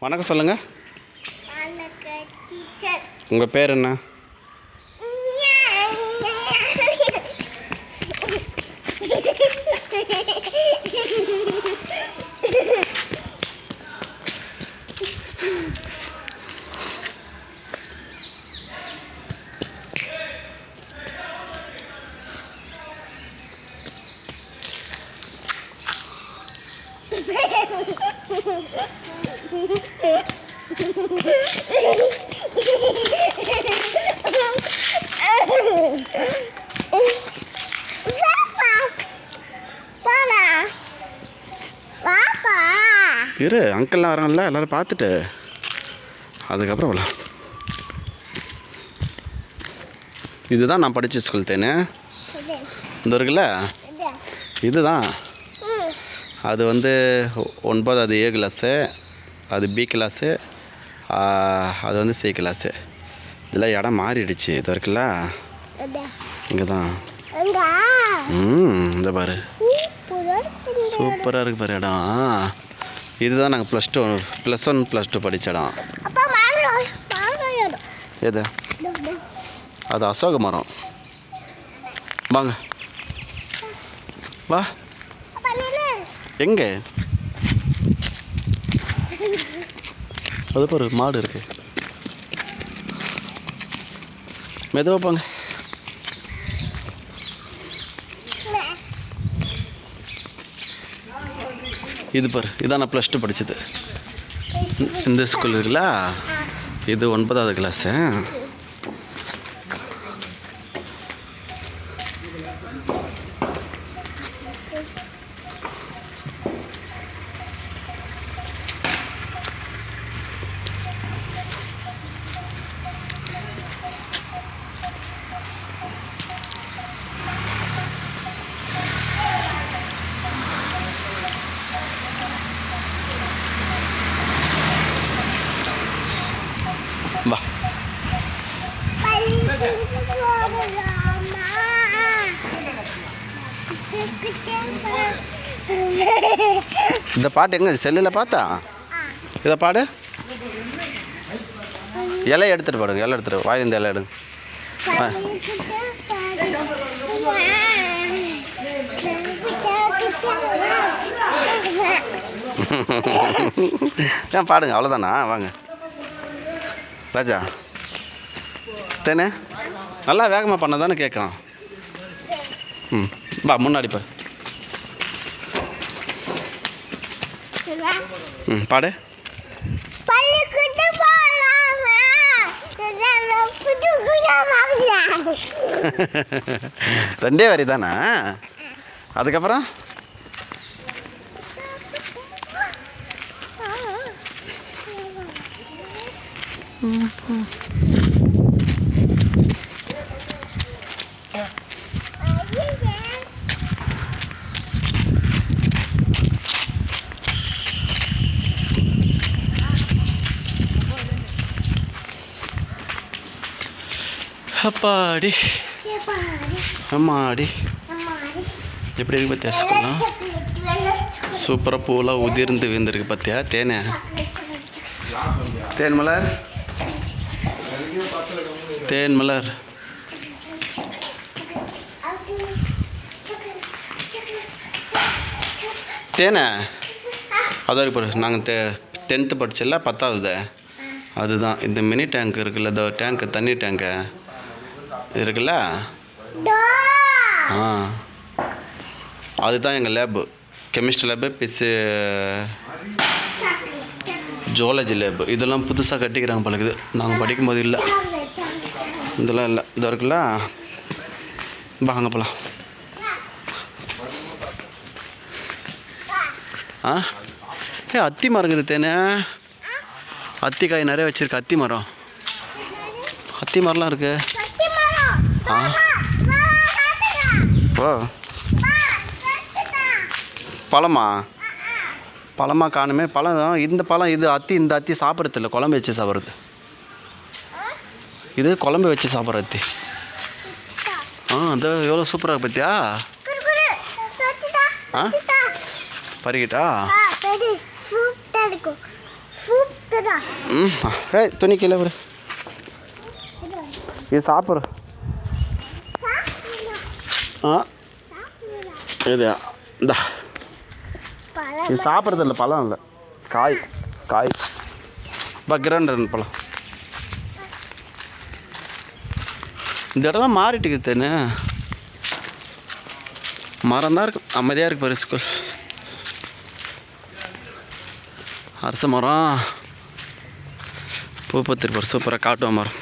வணக்கம் சொல்லுங்க. உங்கள் பேர் என்ன? இரு, அங்கிள்லாம் வராங்கல்ல, எல்லோரும் பார்த்துட்டு அதுக்கப்புறம் வரலாம். இதுதான் நான் படித்த ஸ்கூல் தேனே. இந்த இருக்குல்ல, இதுதான். அது வந்து 9, அது A கிளாஸு, அது B கிளாஸு, அது வந்து C கிளாஸு. இதில் இடம் மாறிடுச்சு. இது இருக்குல்ல, இங்கே தான். இந்த பாரு, சூப்பராக இருக்குது பாரு இடம். இதுதான் நாங்கள் +1 +2 படித்த இடம். எது? அது அசோக மரம். வாங்க வா. எங்கே? அது பாரு, மாடு இருக்கு. மெதுவாக போங்க. இது பாரு, இதான் நான் +2 படித்தது. இந்த ஸ்கூல் இருக்குல்ல, இது 9வது கிளாஸு. வா. இந்த பாட்டு எங்க செல்லில் பார்த்தா? இதை பாடு. இலையை எடுத்துகிட்டு பாடுங்க. இலை எடுத்துகிட்டு, வாயிலிருந்து இலை எடுங்க. ஏன் பாடுங்க, அவ்வளோதானா? வாங்க ராஜா. தேனே நல்லா வேகமாக பண்ண தானே கேட்கும். வா முன்னாடி பாரு. பாடு. ரெண்டே வரி தானே. அதுக்கப்புறம் அப்பாடி அம்மாடி, எப்படி இருக்கு பார்த்தியா ஸ்கூல்லாம்? சூப்பராக பூவெல்லாம் உதிர்ந்து விழுந்திருக்கு பார்த்தியா? தேனே, தேன் மலர், தேன் மலர். தேனே அதான் இருக்கு. நாங்கள் 10th படிச்சல, 10வது. அதுதான் இந்த மினி டேங்க் இருக்குல்ல, இந்த டேங்க்கு, தண்ணி டேங்க்கு இருக்குல்ல, அதுதான் எங்கள் lab. Chemistry lab, zoology lab. இதெல்லாம் புதுசாக கட்டிக்கிறாங்க பழகுது. நாங்கள் படிக்கும்போது இல்லை, இதெல்லாம் இல்லை. இது இருக்குல்ல, வாங்க போகலாம். அத்தி மரம் இருக்குது தேனே. அத்திக்காய் நிறைய வச்சுருக்கு. அத்தி மரம், அத்தி மரம்லாம் இருக்கு. ஓ, பழமா காணுமே. பழம் இந்த பழம், இது அத்தி. இந்த அத்தி சாப்பிட்றது இல்லை, குழம்பு வச்சு சாப்பிட்றது. இது குழம்பு வச்சு சாப்பிட்ற அத்தி. அது எவ்வளோ சூப்பராக பார்த்தியா? பறிக்கிட்டா? ம் ஏய் துணி கீழே விடு. இது சாப்பிட்ற இது இந்தா இது சாப்பிட்றது இல்லை, பழம் இல்லை, காய் காய். பக்ரன் பழம். இந்த இடம்லாம் மாறிட்டுக்குது தேனு. மரம் தான் இருக்கு, அமைதியாக இருக்கு பாரு ஸ்கூல். அரச மரம், பூ பத்திருப்பார் சூப்பராக காட்டுவ மரம்.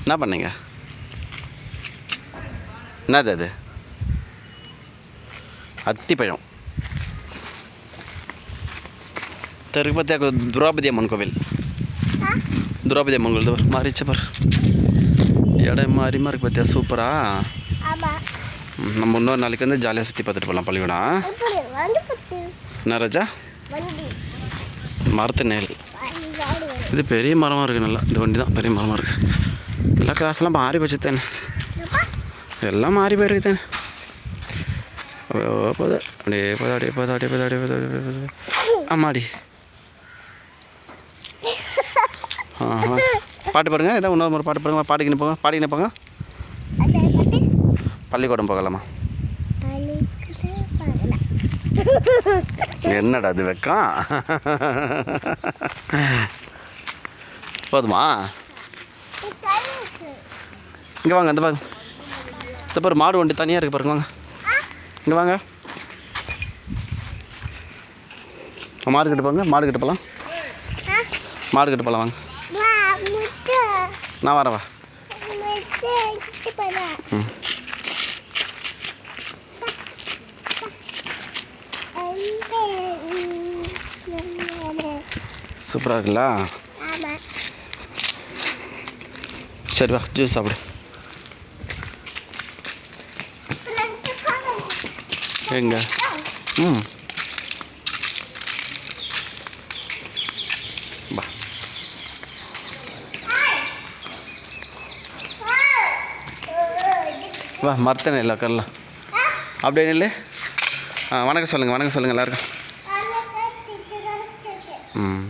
என்ன பண்ணீங்க? என்னது அது? அத்திப்பழம். திருப்பதி திரௌபதி அம்மன் கோவில். திரௌபதி அம்மன் கோவில் மாறிச்சு பாரு. இடம் மாறிமா இருக்கு பார்த்தியா? சூப்பரா. நம்ம இன்னொரு நாளைக்கு வந்து ஜாலியாக சுற்றி பார்த்துட்டு போகலாம் பள்ளிக்கூடம். என்ன ராஜா? மரத்து நேல். இது பெரிய மரமாக இருக்குது. நல்லா இந்த வண்டி தான் பெரிய மரமாக இருக்குது. எல்லா கிளாஸ்லாம் மாறி போச்சு தானே, எல்லாம் மாறி போயிருக்கு தானே. போதா அப்படியே போதா அப்படியே போதா அப்படியே போதா அப்படியே போதா. ஆமாடி. பாட்டு பாடுங்க. ஏதாவது இன்னொரு முறை பாட்டு பாடுங்க. பாடிக்கின்னு போங்க, பாடிக்கின்னு போங்க. பள்ளிக்கூடம் போகலாமா? என்னடா அது வெக்கம்? போதுமா? இங்கே வாங்க. இந்த பாருங்க, இந்த பாரு மாடு வண்டி தனியாக இருக்குது பாருங்க. வாங்க இங்கே வாங்க. மாடு கிட்ட போங்க. மாடு கிட்ட போகலாம். மாடு கிட்ட போகலாம் வாங்க. நான் வரேன் வா. ம் சூப்பராக இருக்குல்ல? சரி வா ஜூஸ் சாப்பிடு. எங்க? ம் வா. வா மரத்தனை இல்லை உட்காரலாம். அப்படியே இல்லை. வணக்கம் சொல்லுங்கள், வணக்கம் சொல்லுங்கள் எல்லாருக்கும். ம்